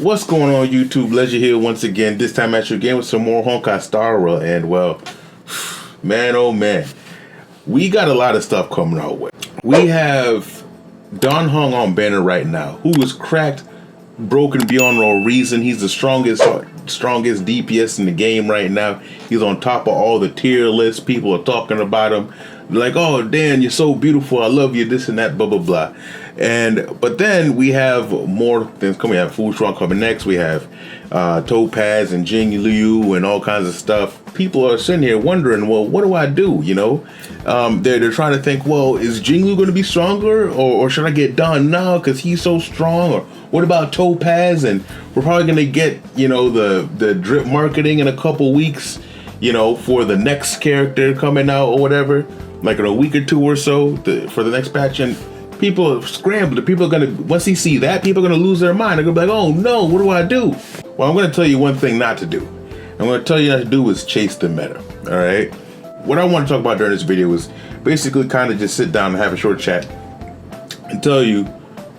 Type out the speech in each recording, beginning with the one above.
What's going on, YouTube? Leisure here once again, this time at you again with some more Honkai Star Rail. And well, man, oh man, we got a lot of stuff coming our way. We have Dan Heng on banner right now, who is cracked, broken beyond all reason. He's the strongest DPS in the game right now. He's on top of all the tier lists. People are talking about him. They're like, oh, Dan, you're so beautiful. I love you, this and that, blah, blah, blah. But then we have more things coming. We have Xuan coming next. We have TOPAZ and Jingliu and all kinds of stuff. People are sitting here wondering, well, what do I do? You know, they're trying to think, well, is Jingliu going to be stronger, or should I get Dan now because he's so strong? Or what about TOPAZ? And we're probably going to get, you know, the drip marketing in a couple weeks, you know, for the next character coming out or whatever, like in a week or two or so for the next patch. And people are scrambling. People are gonna, once they see that, people are gonna lose their mind. They're gonna be like, oh no, what do I do? Well, I'm gonna tell you one thing not to do. I'm gonna tell you not to do is chase the meta, all right? What I want to talk about during this video is basically kind of just sit down and have a short chat and tell you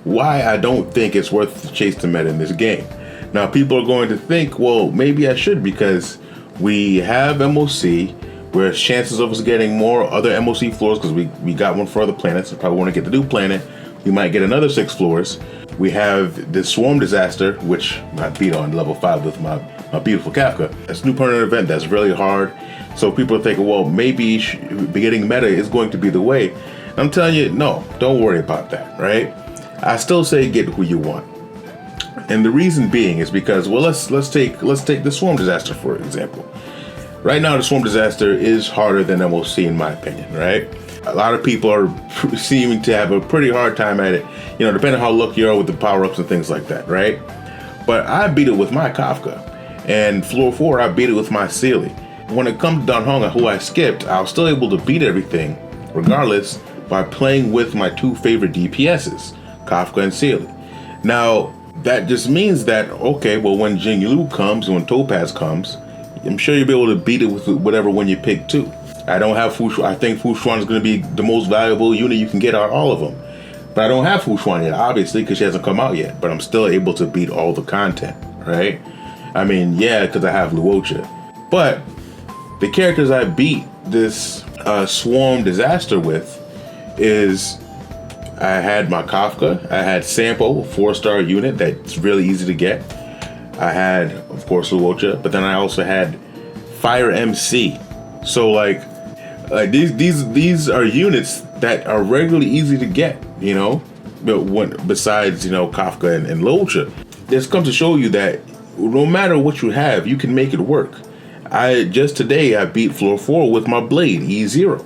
why I don't think it's worth to chase the meta in this game. Now, people are going to think, well, maybe I should because we have MOC, whereas chances of us getting more other MOC floors, because we got one for other planets, I probably want to get the new planet, we might get another 6 floors. We have the Swarm Disaster, which I beat on level 5 with my beautiful Kafka. It's a new permanent event that's really hard, so people are thinking, well, maybe beginning meta is going to be the way. I'm telling you, no, don't worry about that, right? I still say get who you want. And the reason being is because, well, let's take the Swarm Disaster for example. Right now, the Swarm Disaster is harder than MOC in my opinion, right? A lot of people are seeming to have a pretty hard time at it, you know, depending on how lucky you are with the power-ups and things like that, right? But I beat it with my Kafka, and floor 4, I beat it with my Sealy. When it comes to Dan Heng, who I skipped, I was still able to beat everything, regardless, by playing with my 2 favorite DPSs, Kafka and Sealy. Now, that just means that, okay, well, when Jingliu comes and when TOPAZ comes, I'm sure you'll be able to beat it with whatever one you pick too. I don't have Xuan. I think Xuan is going to be the most valuable unit you can get out of all of them. But I don't have Xuan yet, obviously, because she hasn't come out yet. But I'm still able to beat all the content, right? I mean, yeah, because I have Luocha. But the characters I beat this Swarm Disaster with is I had my Kafka. I had Sampo, a 4-star unit that's really easy to get. I had, of course, Luocha, but then I also had Fire MC. So like these are units that are regularly easy to get, you know, besides, you know, Kafka and Luocha. This comes to show you that no matter what you have, you can make it work. Just today I beat floor 4 with my Blade E0.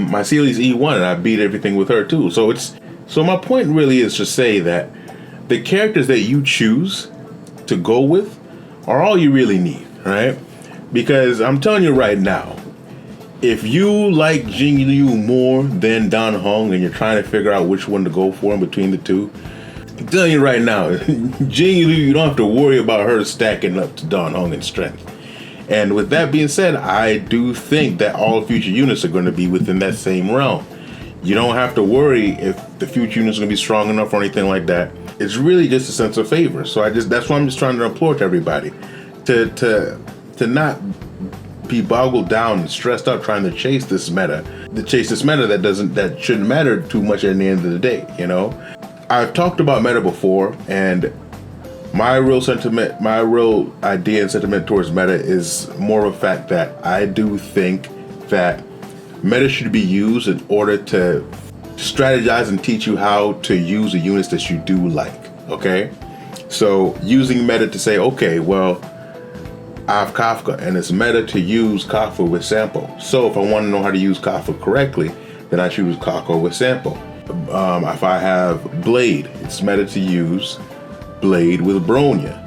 My Sealy's E1, and I beat everything with her too. So my point really is to say that the characters that you choose to go with are all you really need, right? Because I'm telling you right now, if you like Jingliu more than Dan Heng and you're trying to figure out which one to go for in between the two, I'm telling you right now, Jingliu, you don't have to worry about her stacking up to Dan Heng in strength. And with that being said, I do think that all future units are going to be within that same realm. You don't have to worry if the future units are going to be strong enough or anything like that. It's really just a sense of favor. So that's why I'm just trying to implore to everybody to not be boggled down and stressed out trying to chase this meta. That shouldn't matter too much at the end of the day, you know? I've talked about meta before, and my real idea and sentiment towards meta is more of a fact that I do think that meta should be used in order to strategize and teach you how to use the units that you do like, okay? So using meta to say, okay, well, I have Kafka and it's meta to use Kafka with Sampo. So if I want to know how to use Kafka correctly, then I choose Kafka with Sampo. If I have Blade, it's meta to use Blade with Bronya.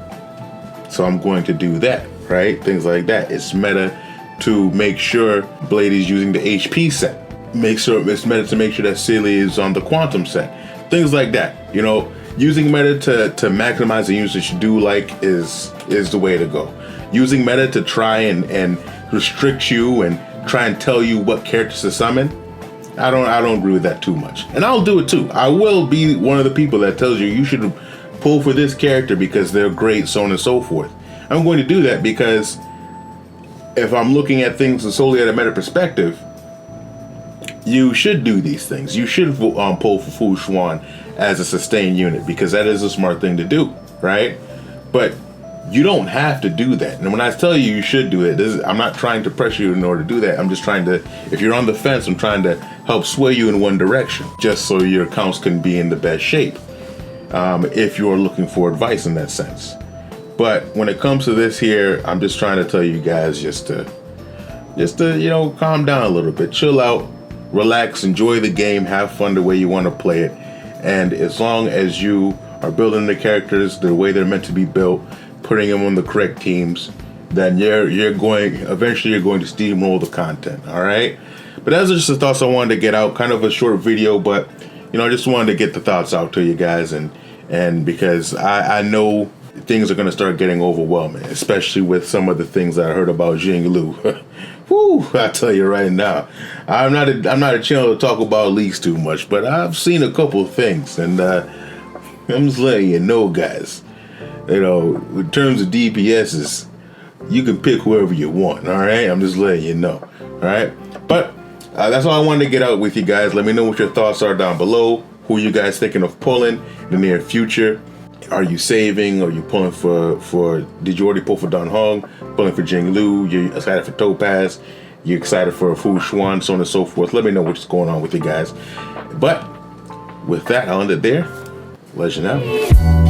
So I'm going to do that, right? Things like that. It's meta to make sure Blade is using the HP set. It's meta to make sure that Sealy is on the Quantum set. Things like that. You know, using meta to maximize the units that you do like is the way to go. Using meta to try and restrict you and try and tell you what characters to summon, I don't agree with that too much. And I'll do it too. I will be one of the people that tells you should pull for this character because they're great, so on and so forth. I'm going to do that because if I'm looking at things solely at a meta perspective, you should do these things. You should pull for Fu Xuan as a sustained unit because that is a smart thing to do, right? But you don't have to do that. And when I tell you you should do it, I'm not trying to pressure you in order to do that. I'm just trying to, if you're on the fence, I'm trying to help sway you in one direction, just so your accounts can be in the best shape. If you're looking for advice in that sense. But when it comes to this here, I'm just trying to tell you guys just to calm down a little bit, chill out, relax, enjoy the game, have fun the way you want to play it. And as long as you are building the characters the way they're meant to be built, putting them on the correct teams, then eventually you're going to steamroll the content. All right. But that's just the thoughts I wanted to get out. Kind of a short video, but I just wanted to get the thoughts out to you guys, and because I know things are going to start getting overwhelming, especially with some of the things that I heard about Jingliu. Whew, I tell you right now, I'm not a channel to talk about leaks too much, but I've seen a couple of things, and I'm just letting you know, guys. In terms of DPSs, you can pick whoever you want. All right, I'm just letting you know. All right, but that's all I wanted to get out with you guys. Let me know what your thoughts are down below. Who are you guys thinking of pulling in the near future? Are you saving? Are you pulling for did you already pull for Don Hong? Pulling for Jingliu? You're excited for Topaz? You're excited for Fu Xuan? So on and so forth. Let me know what's going on with you guys. But with that, I'll end it there. Legend out.